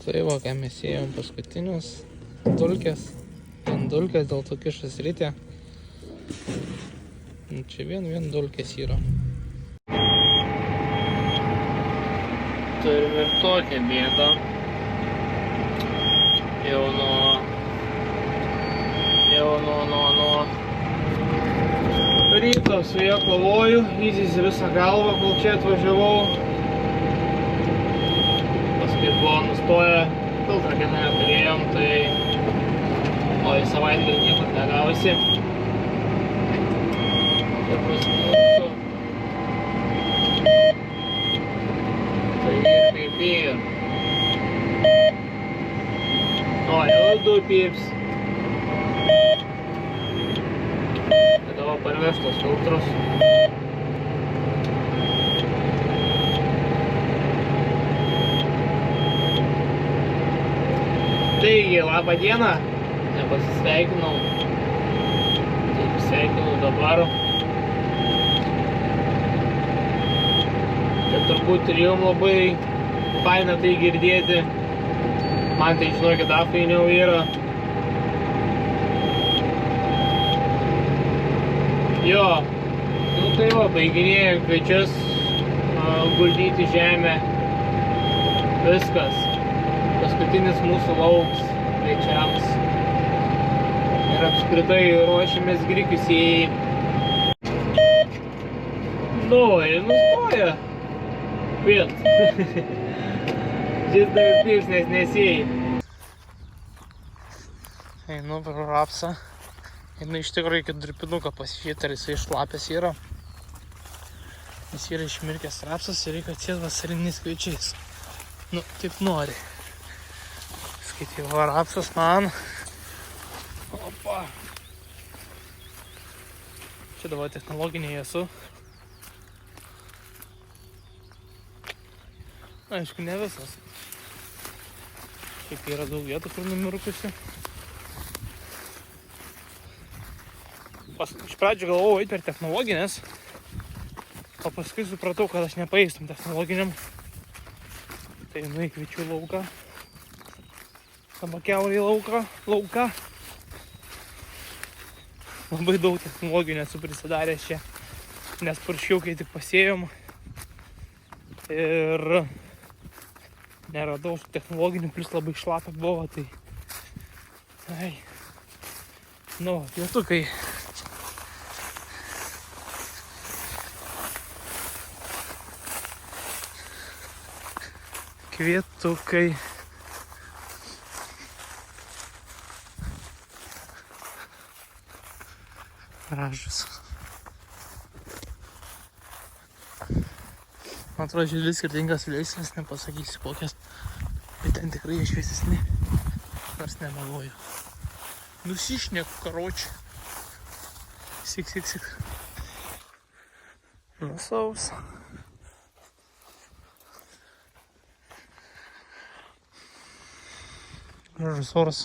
Tai va, ką mes ėjom paskutinius dulkės. Vien dulkės, dėl to kišas rytė. Čia vien dulkės yra. Turim ir tokią bėdą. Jau nuo ryto su ją kovoju, įzysi visą galvą, kol čia atvažiavau. Paskui buvo nustoję, filtrą kitą neturėjom, tai o į savaitgalį niekur negausi. Ir bus mūsų. Tai ir kaip ir. O, jau du pips. Tada parveš tos filtrus. Taigi, labą dieną. Nepasisveikinau. Taip, sveikinau dabar. Čia turbūt ir jums labai faina tai girdėti. Man tai žinokit fainiau yra. Jo, nu tai va, baiginėjau kviečius guldyti žemę. Viskas. Paskutinis mūsų lauks kviečiams. Ir apskritai ruošiamės grikių sėjai. Nu, ir nustoja. Vėl. Šis dar pips, nes nesėjai. Einu per rapsą. Einu iš tikrųjų iki durpinuką pasižiūrėti, ar jisai šlapės yra. Jis yra išmirkęs rapsas ir reikia atsėti vasariniais kviečiais. Nu, taip nori. Skaitai, va, rapsas man. Opa. Čia dabar technologiniai esu. Aišku, ne visas. Šiaip yra daug vietų, kur numirkusi. Iš pradžių galvojau eiti per technologinės, o paskui supratau, kad aš nepaeistum technologiniam. Tai einu į kviečių lauką. Arba kiaurį lauką. Labai daug technologinių esu prisidaręs čia, nes paršiukai tik pasėjom. Ir neradau technologinių, plus labai šlapia buvo, tai... Ai. Nu, pietukai. Kvietukai. Gražus. Man atrodo, dvi skirtingas veislės, nepasakysiu kokias, bet ten tikrai jie šviesesni, nors nemeluoju. Nusišneku, karoči. Sik. Nusaus. Gražus oras.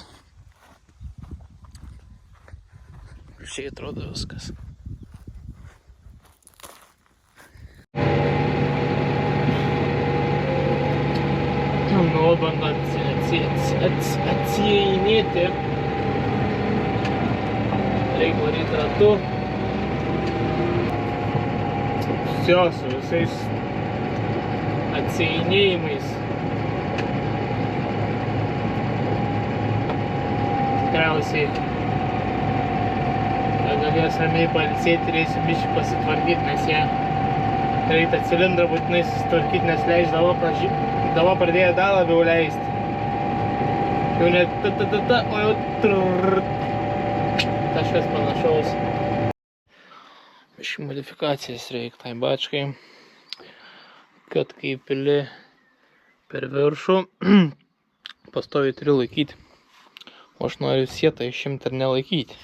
Šiai atrodo viskas. Nu, bando atsijinėti. Reikia varyti ratu. Su visais atsijinėjimais. Tikriausiai galės ramiai pailsėti, reisiu biškį pasitvarkyti, nes jie reikia cilindrą būtinai susitvarkyti, nes dava pradėjo dar labiau leisti. Jau ne o jau kažkas panašaus. Biškį modifikacijas reikia tai bačkai, kad kai pili per viršų, pastoviai turi laikyti. O aš noriu sietą išimti ir nelaikyti.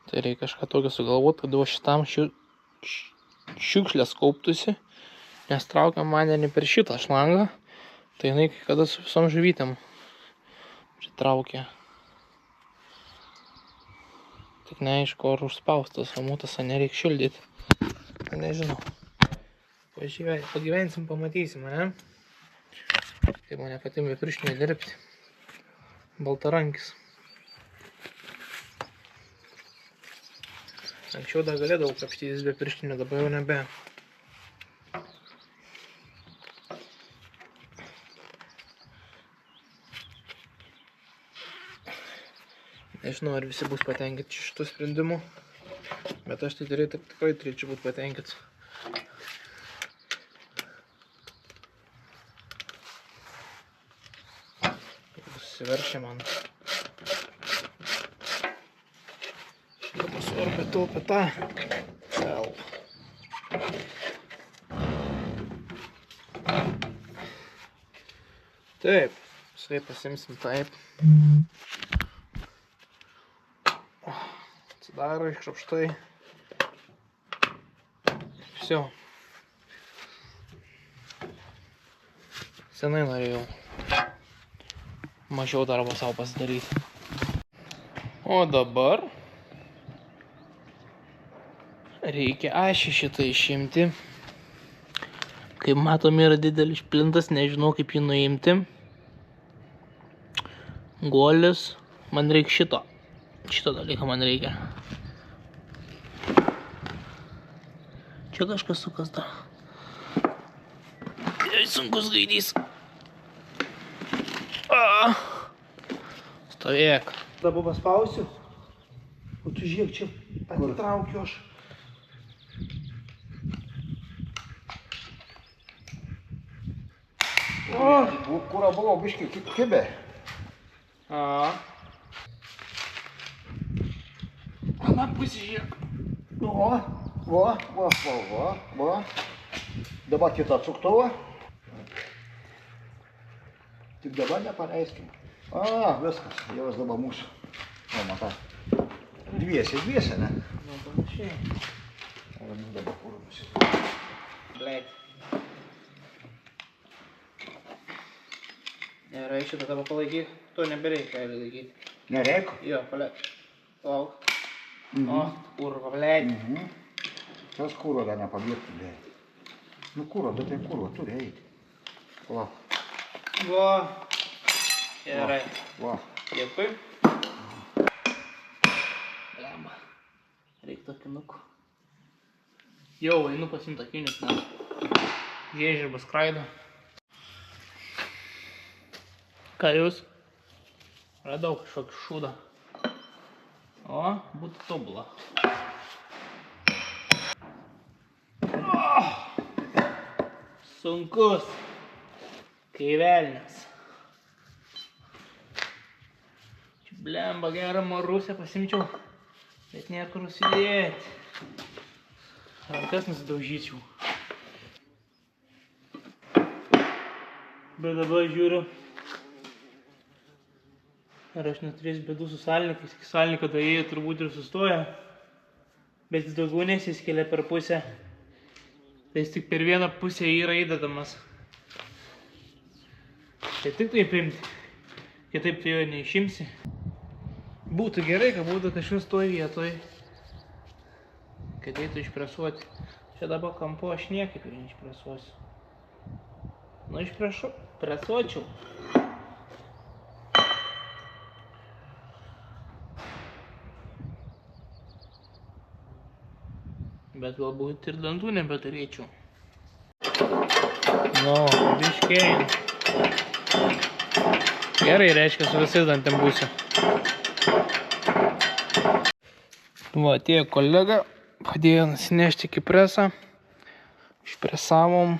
Tai reikia kažką tokio sugalvoti, kad šitam šiukšlės kauptųsi, nes traukia manenį per šitą šlangą, tai jinai kai kada su visom žuvytėm pritraukia. Tik neaišku, ar užspaustas, o mutasą nereikia šildyti. Nežinau. Pagyvensim, pamatysim, ne? Tai man nepatinka pirštinė dirbti. Baltarankis. Anksčiau dar galėdavau kapštytis be pirštinio, dabar jau nebe. Nežinau, ar visi bus patenkinti šitų sprendimų, bet aš tai tikrai turėčiau būti patenkinti. Susiveršia man. Šitą pasorbę tulpę tą. Taip, visai pasimsim taip. Atsidaro iškrapštai. Все. Senai norėjau mažiau darbo savo pasidaryti. O dabar reikia ašį šitą išimti. Kaip matom, yra didelis šplintas, nežinau kaip jį nuimti. Guolis, man reikia šito. Šito dalyką man reikia. Čia kažkas sukasta. Jei sunkus gaidys. Stovėk. Dabar paspausiu. O tu žiūrėk, čia atitraukiu aš. Kuro buvo biškai kibė. Ana pusė žiūrėk. Va. Dabar kitą atsuktuvą. Tik dabar nepaleiskim. Viskas, jau dabar mūsų. O, matai. Dviese, ne? Nu, panašiai. Dabar kur mūsų. Blėt. Gerai, šitą tavo palaikyk. To nebereikia laikyti. Nereikia? Jo, paliek. Lauk. O, kurva, blėt. Tas kuro dar nepabėgtų, blėt. Nu kuro, bet tai kuro turi eiti. Va. Va. Gerai. Va. Dėkui. Lemba. Reiktų akinukų. Jau, einu pasimt akinius, nes žiežirbas skraido. Ką jūs? Radau kažkokį šūdą. O, būtų tobula. Sunkus. Kai velnias. Čia blemba gerą marusę pasimčiau, bet nėra kur užsidėti. Rankas nusidaužyčiau. Bet dabar žiūriu, ar aš neturėsiu bėdų su salnikais. Iki salniko daėjai turbūt ir sustoja, bet jis daugiau nesiskelia per pusę. Tai jis tik per vieną pusę yra įdedamas. Tai tik taip imti, kitaip tai jo neišimsi. Būtų gerai, kad būtų kažkas toj vietoj, kad eitų išpresuoti. Čia dabar kampu aš niekaip ir neišpresuosiu. Nu, išpresuočiau. Bet galbūt ir dantų nebeturėčiau. Nu, biškiai. Gerai, reiškia, su visais dantėm būsiu. Va, atėjo kolega, padėjo nusinešti iki presą. Išpresavom.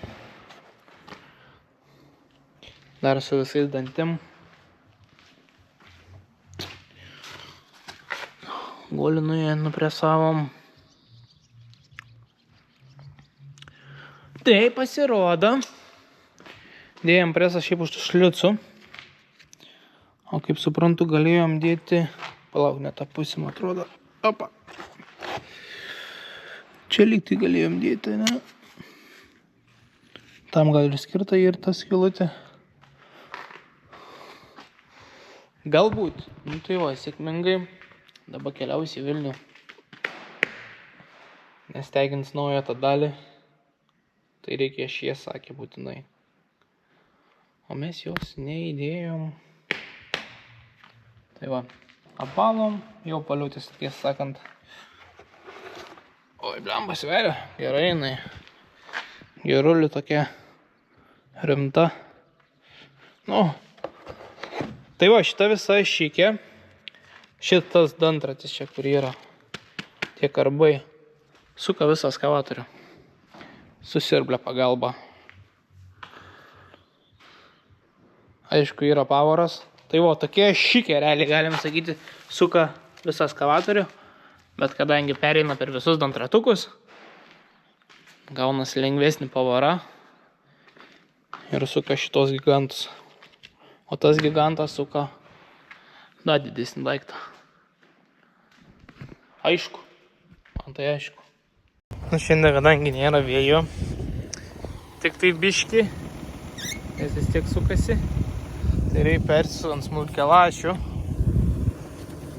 Dar su visais dantėm. Golinuje nupresavom. Tai pasirodo, dėjom presą šiaip už šliucų, o kaip suprantu galėjom dėti, palauk, ne tą pusę, man atrodo, opa, čia lyg tai galėjom dėti, ne, tam gal ir skirta ir ta skylutė, galbūt, nu tai va, sėkmingai, dabar keliausiu į Vilnių, nes teigins naują tą dalį. Tai reikia šie, sakė, būtinai. o mes jos neįdėjom. Tai va, apalom, jau paliutis, tiesą sakant. Oi, blemba sveria, gerai, jinai. Gerulį tokia rimta. Nu, tai va, šita visa šykė. Šitas dantratis čia, kur yra. Tie karbai. Suka visą ekskavatorių. Su siurblio pagalba. Aišku, yra pavaras. Tai va, tokie šykė, realiai galim sakyti, suka visą ekskavatorių. Bet kadangi pereina per visus dantratukus, gaunasi lengvesnį pavarą ir suka šitos gigantus. O tas gigantas suka dar didesnį daiktą. Aišku. Man tai aišku. Nu, šiandien, kadangi nėra vėjo, tik tai biški, nes vis tiek sukasi, tai reikia persiu ant smulkialašių,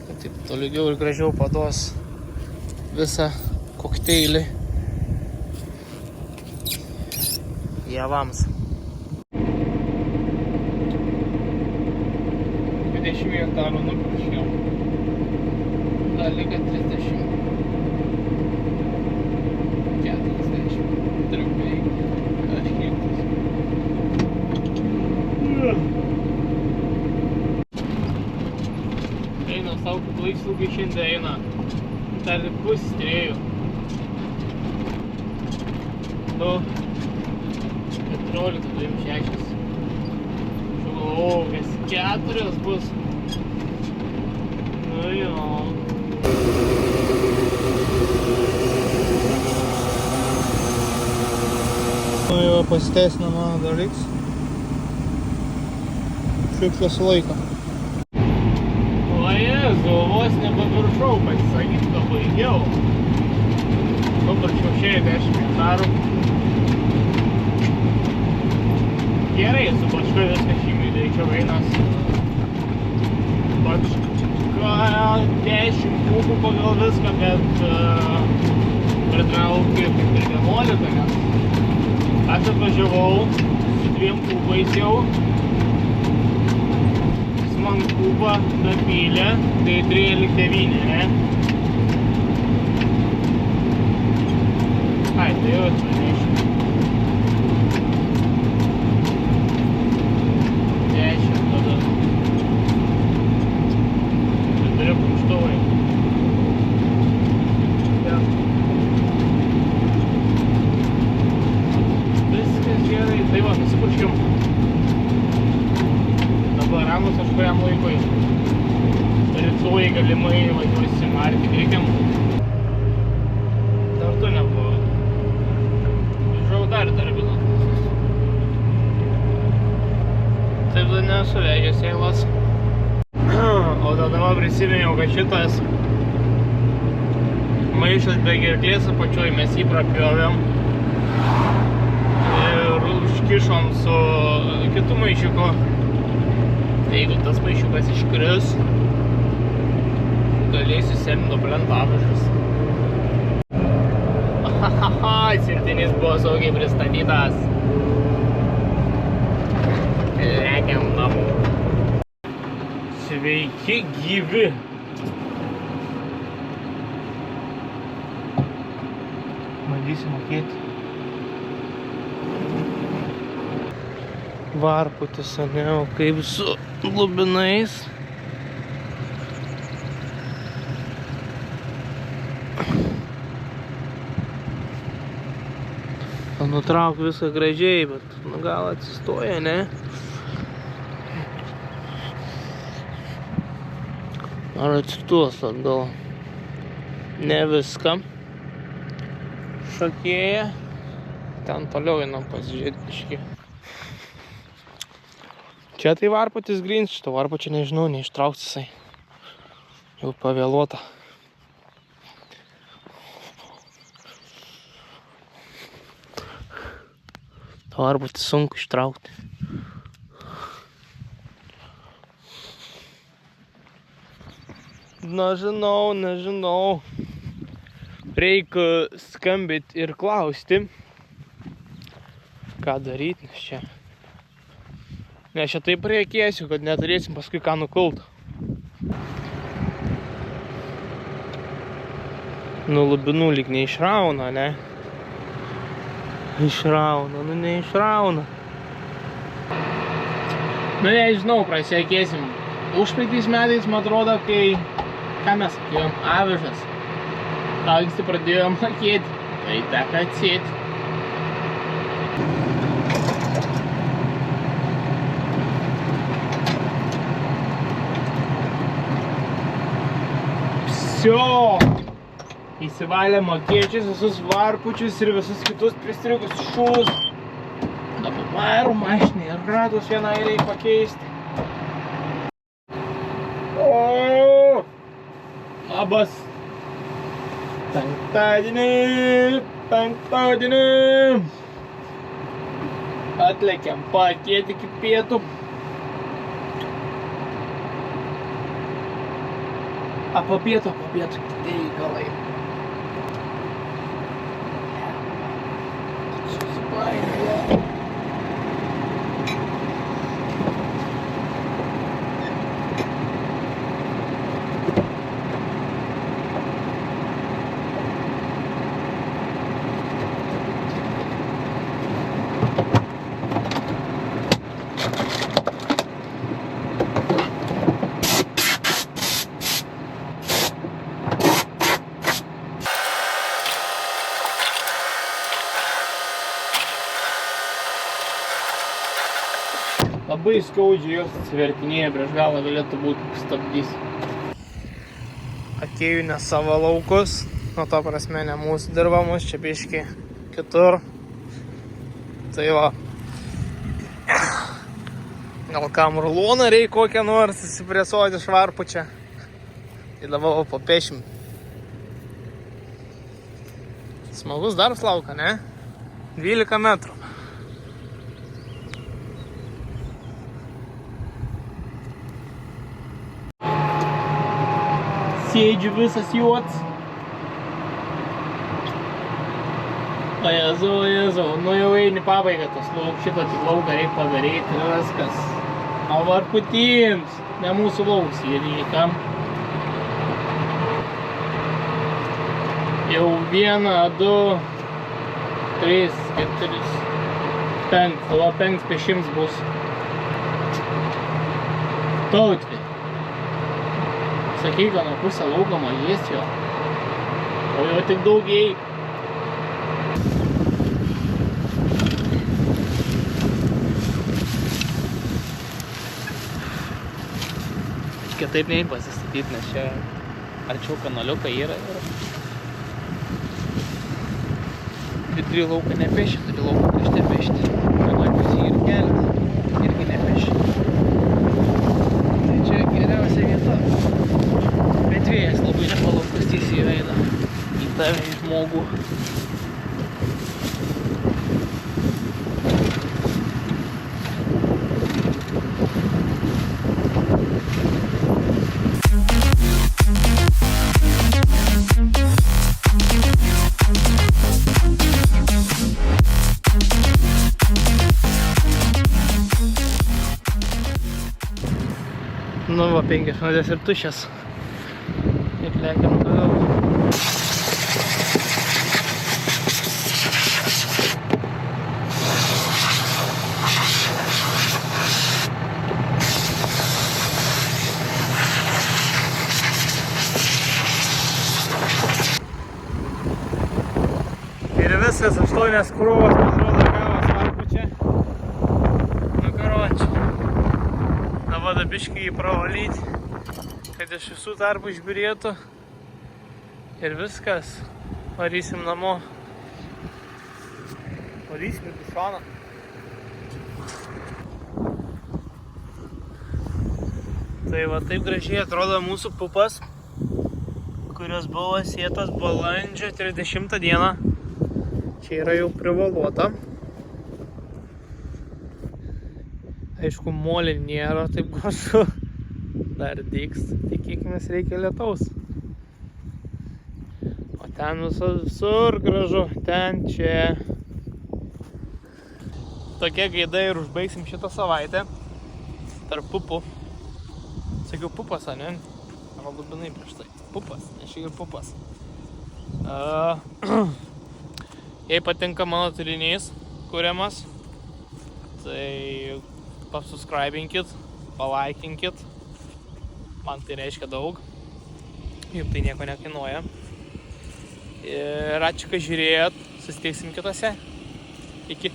kad taip tolygiau ir gražiau paduos visą kokteilį javams. 20 hektarų nupurškiau. Dar lieka 30. 40. Trupai. Kažkiek. Eina savo laisvūgai šiandien eina. Dar pusės 3. 14-26. O, kas 4 bus. Nu jo. Nu jau pasiteisino mano dalyks. Šiukšlės laiko. O Jezu, vos nepaviršau pasisakyt, to baigiau. Paparčiau 60 hektarų. Gerai, su bačka viską šimai daryčiau einas. Bačka 10 kubų pagal viską, bet pritraukė kaip ir 11, nes aš atvažiavau su 2 kubais jau. Jis man kubą dapylė, tai 13,9, ne? Ai, tai jau atsinešim. 10 tada. Tai turiu kumštuvai. Ja. Viskas gerai. Tai va, nusipurškiam. Dabar ramus aš kuriam laikui. Rytoj galimai važiuosim arti reikiam. Dar to nebuvo. Dar darbino. Taip dar nesu vežęs eilas. O tada prisiminiau, kad šitas maišas be gerklės apačioj mes jį prapjovėm ir užkišom su kitu maišiuku. Jeigu tas maišiukas iškris, galėsiu semti nuo plentažas. Sirtinys buvo saugiai pristatytas. Lekiam namo. Sveiki gyvi. Bandysiu mokėti. Varputis, ane, o kaip su lubinais. Nutrauk viską gražiai, bet gal atsistoja, ne? Ar atsistos atgal? Ne viską. Šokėja. Ten toliau einam pasižiūrėti biškį. Čia tai varputis grins, šito varpučio nežinau, neištraukti jisai. Jau pavėluota. Varputį sunku ištraukti. Nežinau. Reikia skambinti ir klausti, ką daryti, nes čia Nes čia taip reikėsiu, kad neturėsim paskui ką nukult. Nu, lubinų lyg neišrauna, ne? Išrauna, nu neišrauna. Nu, nežinau, prasiekėsim. Užpraeitais metais, man atrodo, kai... Ką mes sakėjom? Avižas. Anksti pradėjom lakėti. Tai teka atsėti. Vsio! Įsivalėm akėčius, visus varpučius ir visus kitus pristrikus šūs. Dabar varom mašinai ir ratus vienai reikia pakeisti. O! Labas! Penktadienį! Atlekiam pakėti iki pietų. Po pietų reikalai. Susipainioja. Labai skaudžiai jos atsivertinėja, prieš galą galėtų būti stabdys. Atėjau ne savo laukus, nuo to prasme ne mūsų dirbamus, čia biški kitur. Tai va, gal kam ruloną reikia kokią nors įsipresuoti švarpu čia. Tai dabar papešim. Smagus darbs lauka, ne? 12 metrų. Sėdžiu visas juots. O Jėzau, nu jau eini pabaigą tos šitą tik lauką reikia padaryti ir viskas. O varputims, ne mūsų lauks ir niekam. Jau 1, 2, 3, 4, 5, o 5 pešims bus. Tautvi. Sakai, kad nuo pusę lauko mažės jo. O jo tik daugiai. Kitaip nei pasistatyti, nes čia arčiau kanaliuką yra. Vidury lauką nepeši, turi lauką prieš nepešti. Kanaliukas ir kelias irgi nepeši. Tai čia geriausia vieta. Bet vėjas labai nepalankus tiesiai eina į tave, į žmogų. Nu va, 5 minutės ir tuščias. Ir lekiam toliau. Ir viskas, 8 krūvos, man atrodo, gavos varpu čia. Nu karoči. Dabar biškį jį pravalyti, kad iš visų tarpų išbirėtų. Ir viskas. Varysim namo. Varysim į bišoną. Tai va taip gražiai atrodo mūsų pupas, kurios buvo sėtos balandžio 30 dieną. Čia yra jau privaluota. Aišku, molė nėra taip gražu. Dar dyks. Tikėkime, reikia lietaus. O ten visur gražu. Ten, čia. Tokia gaida ir užbaigsim šitą savaitę. tarp pupų. Sakiau pupas, ne? Arba lubinai prieš tai. Pupas, nes čia ir pupas. Jei patinka mano turinys kuriamas, tai pasubscribinkit, palaikinkit. Man tai reiškia daug. Juk tai nieko nekainuoja. Ir ačiū, kad žiūrėjot. Susitiksim kitose. Iki.